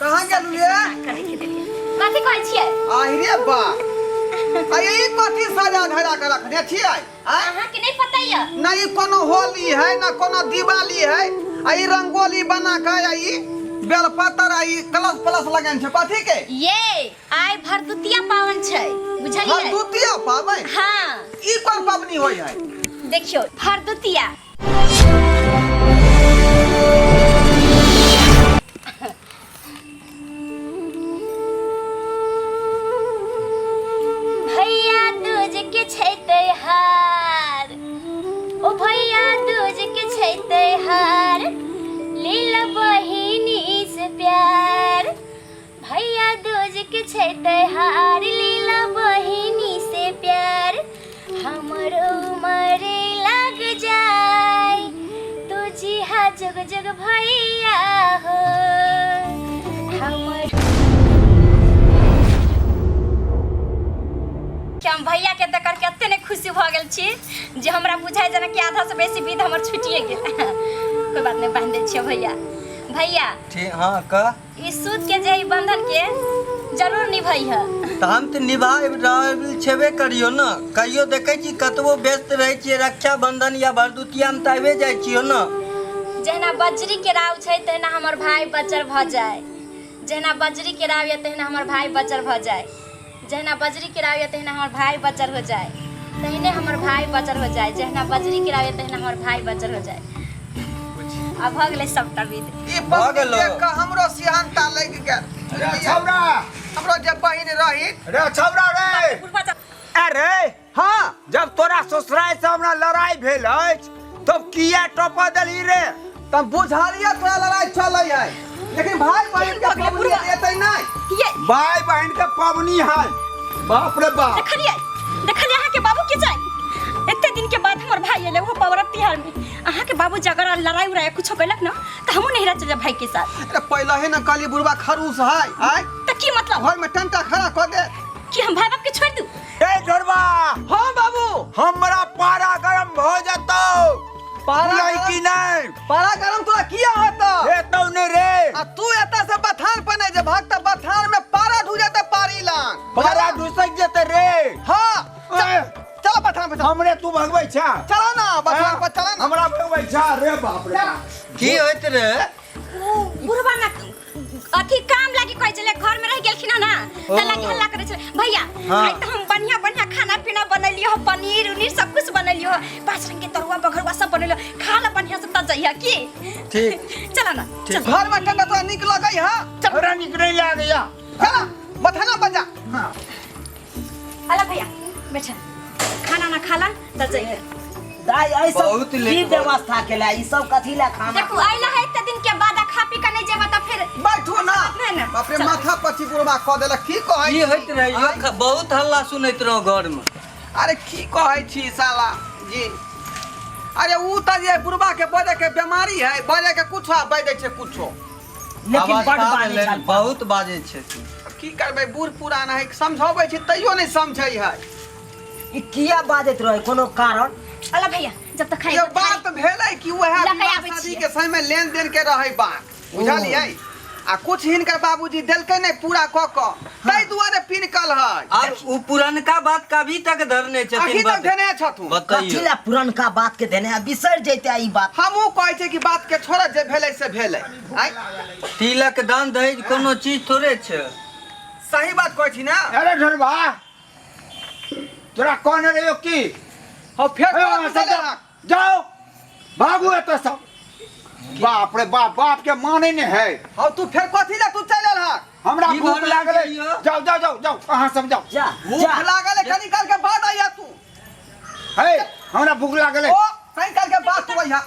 कहां गेलु ये कथी कहै छियै आहि रे बा आइ ई कथी सजा धरा के रखने छियै अहाँ के नहीं पता है ना ई कोनो होली है ना कोनो दिवाली है आई रंगोली बना के आई बेलपत्र आई कलश प्लस लगन छै कथी के ये आइ भरदुतिया पावन छै बुझलियै भरदुतिया पावन हां ई कोन पावनी होय है देखियो भरदुतिया भैया दूज के छै त्योहार ओ भैया दूज के छै त्योहार लीला बहिनी से प्यार भैया दूज के छै त्योहार लीला बहिनी से प्यार हमरो उमर लग जाए तुझी हा जग जग भैया हो हमर हम भैया के देख करके एते ने खुशी भ गेल छी जे हमरा बुझाय जना कि आधा से बेसी विध हमर छुटिए गेल कोई बात नहीं बांध दे छियै भैया भैया ठीक हां का ई सूद के जे बंधन के जरूर निभाई है त हम त निभाए रहल छेबे करियो न कहियो देखै छी कतबो व्यस्त रहै छी रक्षा बंधन या भरदुतिया में ताबे जाय छियो न जेना बजरी के राव छै तेना हमर भाई बचर भ जाय जेना बजरी के राव या तेना हमर भाई बचर भ जाय जेना बजरी के राव या तेना हमर भाई बचर हो जाय तहने हमर भाई बचर हो जाय जेना बजरी के राव या तेना हमर भाई बचर हो जाय अब भ गेलै सबटा विध ई भ गेल का हमरो सिहानता लग गेल रे छौरा हमरो जे बहिन रही रे छौरा रे अरे हां जब तोरा ससुराल से हमरा लड़ाई भेल अछि तब किया टोपा देली रे तब बुझालिया तोरा लड़ाई चलै है लेकिन भाई बहन के पबनी एतै नहीं ये भाई बहन के पबनी है बाप रे बाप देखलिए अहाँ के बाबू के जाय एते दिन के बाद हमर भाई एले वो पर्व त्योहार में अहाँ के बाबू जगर लड़ाई उड़ाई कुछ कइलक न त हमहु नहीं चल भाई के साथ अरे पहले है ना काली बुढ़वा खरूस है आय त की मतलब घर में टंटा खड़ा कर दे कि हम भाई बाप के छोड़ दू ए जोड़वा हां बाबू हमरा पारा गरम हो जतो पारा की नहीं पारा गरम तोरा किया होता ए तो ने रे आ तू एता से बथान पने जे भागता बथान में पारा धु जाता पारी लांग पारा घुसक जते रे हां चल बथान पे हमरे तू भगबै छा चलो ना बथान पर चला ना हमरा भगबै छा रे बाप रे की होइत रे बुढ़वा ना अथी काम लागी कहै छले घर में रह गेलखिन ना त लागी हल्ला करे छले भैया आइ त हम बढ़िया बढ़िया खाना पीना बनलियो पनीर उनीर सब कुछ बनलियो पांच रंग के तरुआ बघरुआ सब बनलियो खा ल बढ़िया से त जइया की ठीक चला ना घर में टंटा तोरा निक लगै हां हमरा निक नहीं लागैया चला बथाना बजा हां अला भैया बैठ खाना ना खाला त जइया दाई ऐ सब बहुत लेट की व्यवस्था केला ई सब कथी ला खाना देखो आइला है त दिन के बाद खा पी के नहीं जेबा त फिर बैठो ना ना बाप रे माथा पची बुढ़वा क देला की कहै की होइत रहे यो बहुत हल्ला सुनैत रहो घर में अरे की कहै छी साला जी अरे ऊ त जे बुढ़वा के बजे के बीमारी है बजे के कुछ बाजै छै कुछो लेकिन आवाज बड़ काट बानी ले, छल बहुत बाजे छै की करबै बूढ़ पुराना है समझाबै छी तैयो नहीं समझै है ई किया बाजैत रहे कोनो कारण अला भैया जब तक खाए ये बात भेलै कि वह लकै आबै शादी छियै। के समय में लेन देन के रहै बात बुझलियै आ कुछ हिनकर बाबूजी देलकै नहीं पूरा क क तै दुआरे पिनकल है अब वो पुरनका बात कभी तक धरने अखी छथिन तक देने छथु कथी बताइए ला पुरनका बात के देने बिसर जैते ई बात हमहू कहै छै कि बात के छोड़ जे भेलै से भेलै आय तिलक दान दहेज कोनो चीज थोड़े छै सही बात कहै छी ना अरे जोड़वा तोरा कौन रे यो की हो फेर जाओ भागो एत सब बाप रे बाप बाप के माने ने है हो तू फेर कथी ला तू चलल ह हमरा की भूख भर लागल है लागल है? जाओ जाओ जाओ जाओ कहां सब जाओ जा भूख जा लागल है कनी काल के बाद आइया तू है हमरा भूख लागल है ओ कनी काल के बाद तू आइया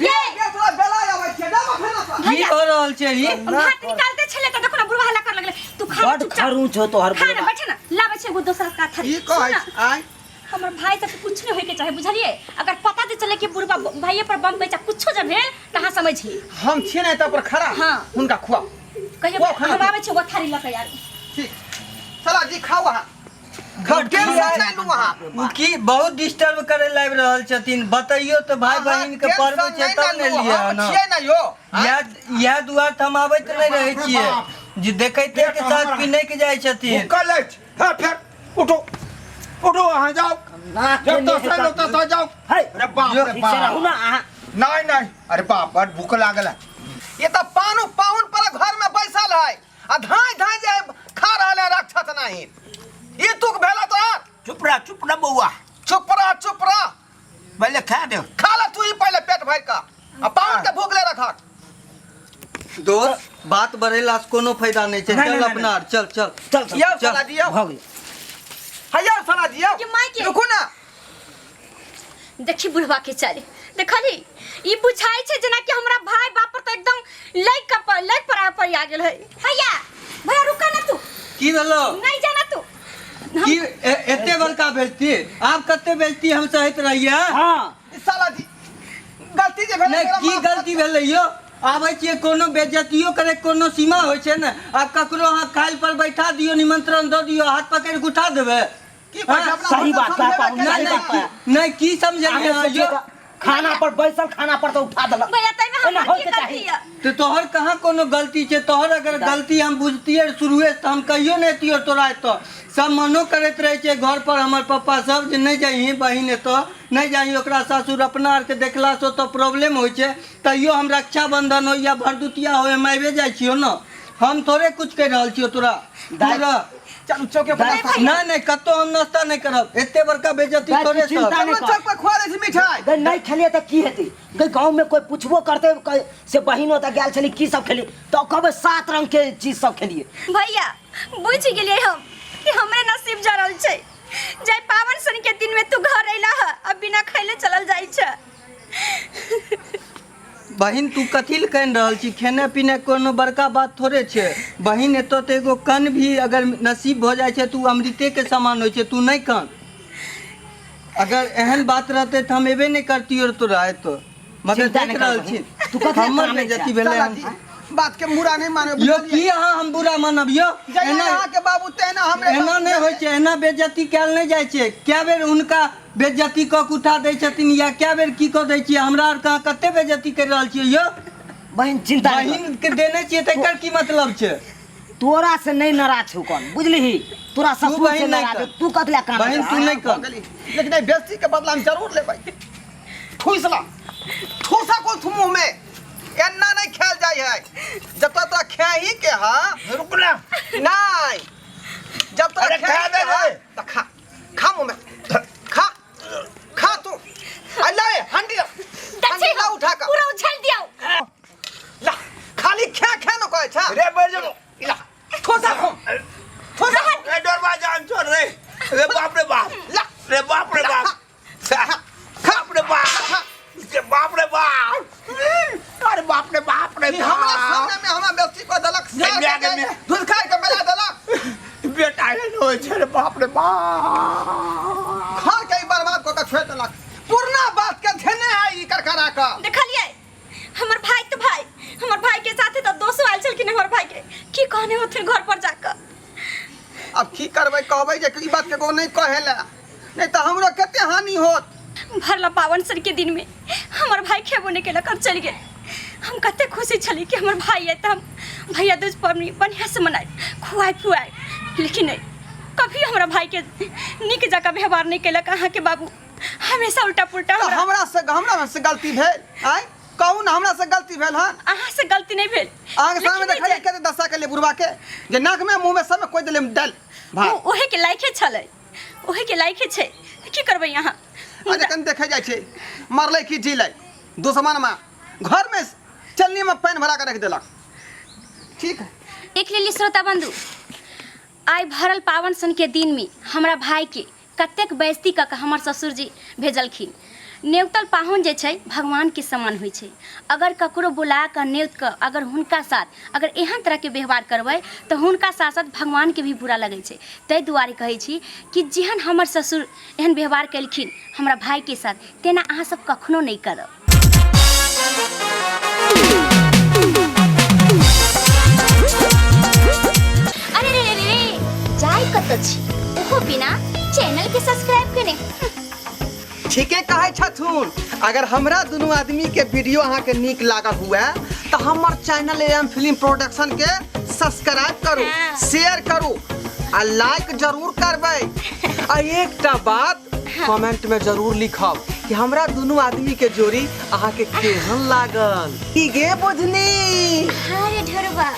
ये तोरा बेला आबै छै ना खाना पर की हो रहल छै ई भात निकालते छले त देखो ना बुढ़वा हल्ला कर लगले तू खा बड़ खरूच हो तोहर खा ना बुढ़वा बैठ ना लावे छे वो दोसर का थारी की कहै छी आय हमर भाई सब कुछ नहीं होय के चाहे बुझलिए अगर पता दे चले कि बुढ़वा भाईये पर बम पैसा कुछो जब भेल त हां समझी हम छी नहीं त पर खड़ा हाँ। हुनका खुआ कहियो वो खाना हम आवे छे वो थारी लके यार ठीक चला जी खाओ हां टेंशन नहीं लू वहाँ उ की बहुत डिस्टर्ब करे लाग रहल छथिन बताइयो तो भाई बहन के पर्व छै तब ने लिया ना छियै ना यो यह दुआर त हम आबैत नहीं रहे छियै जे देखैते के साथ पिनै के जाइ छथिन कलेज है फिर उठो उठो वहाँ जाओ जब तो सही होता तो जाओ अरे बाप रे बाप नहीं नहीं अरे बाप बड़ भूख लागल है ये तो पाहुन पर घर में बैसल है आ धाय धाय जे खा रहल है राक्षस नहीं ये तुक भेला तो चुप रह बउआ चुप रह पहले खा दे खा ले तू ही पहले पेट भर का आ पाहुन के भूख ले रखा दोस्त बात बढ़ेला से कोनो फायदा नहीं छै चल अपना चल ये साला दियो हो गई हैया साला दियो ये माय के- रुको ना देखी बुढ़वा के चाले देखली ई बुझाई छै जेना कि हमरा भाई बाप पर तो एकदम लाइक पर आ गेल है भैया भैया रुका ना तू की भेलो नहीं जाना तू की एते बड़का बेइज्जती आप कते बेइज्जती हम सहत रहिए हां ई साला दी गलती जे भेलै नहीं की गलती भेलै यो आबै छियै कोनो बेइज्जतियो करे कोनो सीमा होइ छै ने आप ककरो अहाँ खाइल पर बैठा दियो निमंत्रण दऽ दियो हाथ पकड़ के उठा देबै की कहै छै अपना सही बात है, समझेबे पाहुन, केना सही बात है। नहीं की समझलिए आगे यो सोचिएगा, खाना पर बैसल खाना पर तो उठा देलक भैया तै में एना हम होय की के करती है तो तोहर कहाँ कोनो गलती छै तोहर अगर गलती हम बुझतियै शुरुए से हम कहियो नहीं तियो तोरा तो सब मनो करैत रहे छै घर पर हमर पापा सब जे नहीं जाइए बहिन एतो नहीं जाइए ओकरा ससुर अपना आर के देखला से तो प्रॉब्लम होइ छै तैयो हम रक्षाबंधन हो या भरदुतिया हो हम आबे जाइ छियो न हम थोड़े कुछ कह रहल छियो तोरा दूरा चल चौके पर नहीं कतो हम नाश्ता नहीं करब एते बड़का बेइज्जती दादी, थोड़े चिंता सब नहीं चल चौक पर खुआ दे छी मिठाई गई नहीं खेलिए तो की हेती गई गांव में कोई पूछबो करते से बहिनो त गेल छली की सब खेली तो कहबे 7 रंग के चीज सब खेलिए भैया बुझ गेलिए हम कि हमरे नसीब जरल छै जय पावन सन के दिन में तू घर अइला है अब बिना खैले चलल जाई छै बहिन तू कथी ल कह रहल छी खेने पीने कोनो बड़का बात थोड़े छै बहिन एतो तो एगो कन भी अगर नसीब हो जाए छै तू अमृते के समान होइ छै तू नहीं कन अगर एहन बात रहते तो हम एबे नहीं करती तोरा एतो मगर चिंता देख नहीं रहल कर छी तू कथी हमर मानै बेइज्जती छै? भेलै साला दी बात के बुरा नहीं माने यो की अहाँ हम बुरा मानब यो जय यहाँ के बाबू तेना हमरे एना नहीं होइ छै एना बेइज्जती कैल नहीं जाइ छै क्या बेर हुनका बेइज्जती कऽ के उठा दै छथिन या क्या बेर की कऽ दै छियै हमरा आर कहाँ कते बेइज्जती कर रहल छियै यो बहन चिंता नहीं कर। बहिन के देने छियै त एकर की मतलब छै तोरा से नहीं नाराज छौ कौन बुझलिही तोरा ससुर बहिन से नहीं नाराज कर। हो। तू कतला काम बहिन तू नहीं कर लेकिन ये बेइज्जती के बदला हम जरूर लेबै ठुसला ठुसा को तुम मुंह में एन्ना नहीं खेल जाय है जब तक तो खेही के हां रुक ना नहीं जब तक अरे खा दे रे। तो खा मुंह में खा तू अल्लाह हंडी दक्षी ला उठा का पूरा उछल दियो ला खाली खे न कहै छ रे बजो ला ठोसा खो ठोसा रे दरवाजा आन छोड़ रे रे बाप रे बाप ला रे बाप रे बाप बाप रे बाप के बाप रे बाप अरे बाप रे बाप रे ई हमरा सामने में हमरा बेइज्जती को दलक दूध खाए के मिला दलक बेटा ने होय छै रे बाप रे बाप घर के ही बर्बाद को के छोड़ दलक पुरना बात के धेने है ई करकरा का देखलिए हमर भाई के साथे तो दोस्तों आइल छलखिन हमर भाई के की कहने होथिन घर पर जाकर अब की करबै कहबै जे ई बात के को नहीं कहेला नहीं तो हमरो कते हानि होत भरला पावन सर के दिन में हमर भाई खेबो नहीं केलक और चल गेल हम कते खुशी छली कि हमर भाई है तो हम भैया दूज पबनी बढ़िया से मनाए खुआए पुआए लेकिन नहीं कभी हमरा भाई के निक जगह व्यवहार नहीं केलक अहाँ के बाबू हमेशा उल्टा पुल्टा तो हमरा से गलती भेल आय कहू ना हमरा से गलती भेल हन अहाँ से गलती नहीं भेल आगे सामने लेकिन देखलिए कते दशा के लिए बुढ़वा के जे नाक में मुंह में सब में कोई देले डाल भाई ओहे के लायके छले ओहे के लायके छै की करबै यहाँ आज कन देखे जाय छै मरले की जीलै दुश्मन में घर में चलनी में पानी भरा के रख देलक ठीक है देख लेली श्रोता बंधु आइ भरल पावन सन के दिन में हमरा भाई के कतेक बेइज्जती कऽ के हमर ससुर जी भेजलखिन नेवतल पाहुन जे छै भगवान के समान होइ छै अगर ककरो बुला कऽ नेवत कऽ अगर हुनका साथ अगर एहन तरह के व्यवहार करबै तऽ हुनका साथ साथ भगवान के भी बुरा लगै छै ताहि दुआरे कहै छी कि जेहन हमर ससुर एहन व्यवहार केलखिन हमरा भाई के साथ तेना अहाँ सब कखनो नहीं करब अरे रे रे रे जाय कतऽ छी ओहो बिना सुन, अगर हमरा दोनों आदमी के वीडियो अहाँ के नीक लागल हुआ तो हमार चैनल AM फिल्म प्रोडक्शन के सब्सक्राइब करू, शेयर करू आ लाइक जरूर करबै। आ एकटा बात कमेंट में जरूर लिखब कि हमरा दोनों आदमी के जोड़ी अहाँ के केहन लागल। की गे बुझनी? हाँ रे ढोरबा।